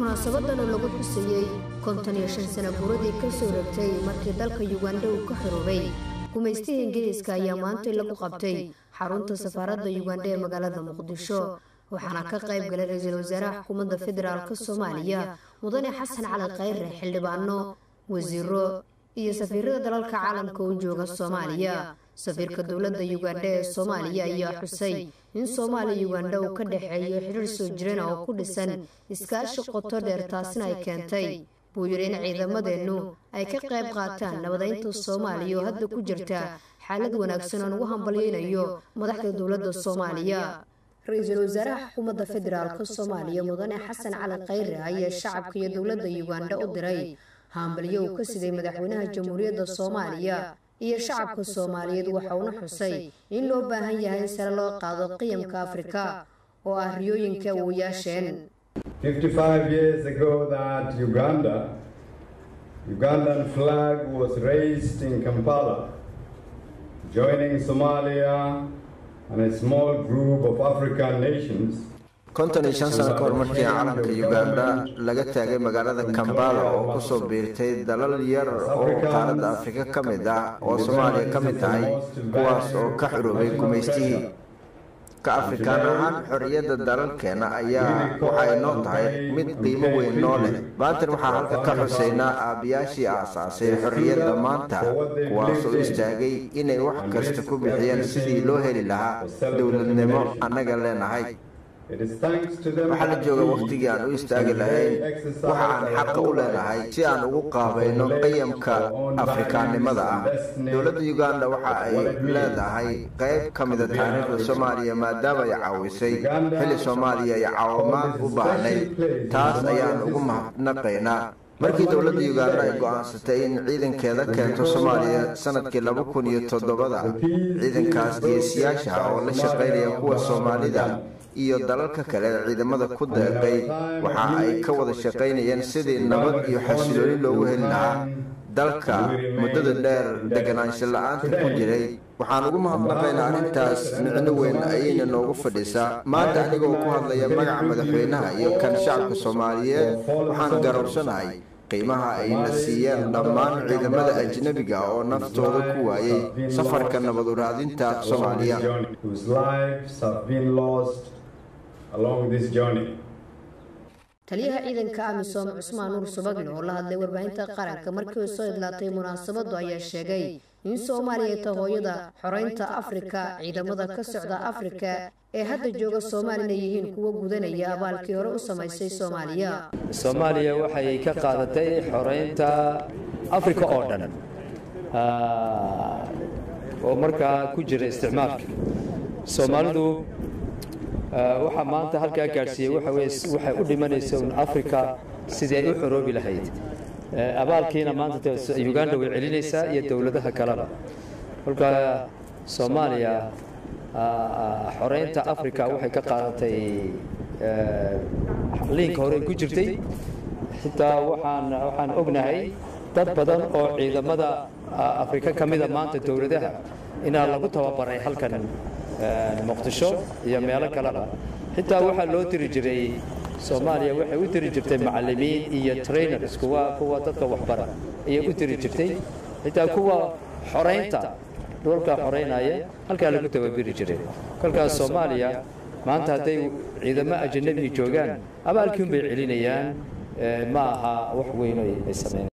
munaasabadan oo lagu xusayay 55 sano guuradii ka soo ragtay markii dalka Uganda uu ka xoroobay gumaystiga Ingiriiska ayaa maanta lagu qabtay xarunta safaaradda Uganda ee magaalada Muqdisho waxaana ka qayb galay ra'iisul wasaaraha xukuumadda federaalka Soomaaliya mudane Xasan Cali Khayre xildhibaano wasiiro iyo safiirada dalalka caalamka u jooga Soomaaliya safiirka dawladda Uganda ee Soomaaliya ayaa xusay in Soomaaliya Uganda uu ka dhaxeeyo xiriir soo jireen oo ku dhisan iskaashi qoto dheer taasina ay keentay buu yiri in ciidamadeenu ay ka qayb qaataan nabadeynta Soomaaliya oo hadda ku jirta xaalad wanaagsan oo ugu hambalyeeyo madaxda dawladda Soomaaliya ra'iisul wasaaraha xukuumadda federaalka Soomaaliya mudane Xasan Cali Khayre ayaa shacabka iyo dawladda Uganda u diray hambalyo uu ka siday madaxweynaha jamhuuriyadda Soomaaliya iyo shacabka Soomaaliyeed waxa uu xusay in loo baahan yahay in sare loo qaado qiyamka Afrika oo ah riyooyinka uu yeesheen 55 years ago that Ugandan flag was raised in Kampala joining Somalia and a small group of African nations 55 sano ka hor markii caalamka Uganda laga taagay magaalada Kampala oo ku soo biirtay dalal yar oo qaaradda Afrika ka mid ah oo Soomaaliya ka mid tahay kuwaas oo ka xoroobay gumaystigii ka Afrikaan ahaan xorriyadda dalalkeena ayaa waxay noo tahay mid qiimo weyn noo leh maanta waxaa halka ka xuseynaa aabiyaashii aasaasay xorriyadda maanta kuwaas oo istaagay inay wax kasta ku bixiyaan sidii loo heli lahaa dawladnimo annaga leenahay waxaa la jooga waqtigii aan u istaagi lahayn waxa aan xaqa u leenahay si aan ugu qaabayno qiyamka afrikaannimada ah dowladda Uganda waxa ay leedahay qayb ka mid ah taariikhda Soomaaliya maadaama ay caawisay xilli Soomaaliya ay caawimaad u baahnay taas ayaan ugu mahadnaqaynaa markii dawladda Uganda ay go'aansatay in ciidankeeda keento Soomaaliya sanadkii 2007 ciidankaas geesiyaasha oo la shaqeynaya kuwa Soomaalida iyo dalalka kale ciidamada ku deeqay waxa ay ka wada shaqeynayeen sidii nabad iyo xasilooni loogu heli lahaa dalka muddada dheer deganaansho la'aanta ku jiray waxaan ugu mahadnaqaynaa arrintaas micno weyn ayayna noogu fadhisaa maanta anigoo ku hadlaya magaca madaxweynaha iyo kan shacabka Soomaaliyeed waxaan garowsanahay qiimaha ay la siiyeen dhammaan ciidamada ajnabiga oo naftooda ku waayay safarka nabad u raadinta Soomaaliya along this journey taliyaha ciidanka AMISOM Cusmaan Nuur Subagle oo la hadlay warbaahinta qaranka markii uu soo idlaatay munaasabadu ayaa sheegay in Soomaaliya tahay hooyada xoreynta Afrika ciidamada ka socda Afrika ee hadda jooga Soomaaliya yihiin kuwa gudanaya abaalkii hore u sameysay Soomaaliya waxay ka qaadatay xoreynta Afrika oo dhan oo markaa ku jira isticmaalka Soomaalidu waxa maanta halka gaarsiiyay waxay u dhimanaysaa Afrika sidii ay u xoroobi lahayd abaalkiina maanta Uganda way celinaysaa iyo dawladaha kaleba halka Soomaaliya xoreynta Afrika waxay ka qaadatay liinka hore ku jirtay xitaa waxaan ognahay dad badan oo ciidamada Afrika kamida maanta dawladaha inaa lagu tababaray halkan Muqdisho iyo meelo kale xitaa waxa loo tiri jiray Soomaaliya waxay u tiri jirtay macallimiin iyo trainers kuwa dadka waxbara iyo u tiri jirtay xitaa kuwa xoreynta dhulka xoreynaya halka lagu tababiri jiray kalkaas Soomaaliya maanta haday ciidamo ajnabi joogaan abaalkiin bay celinayaan ma aha wax weyn ay sameeyaan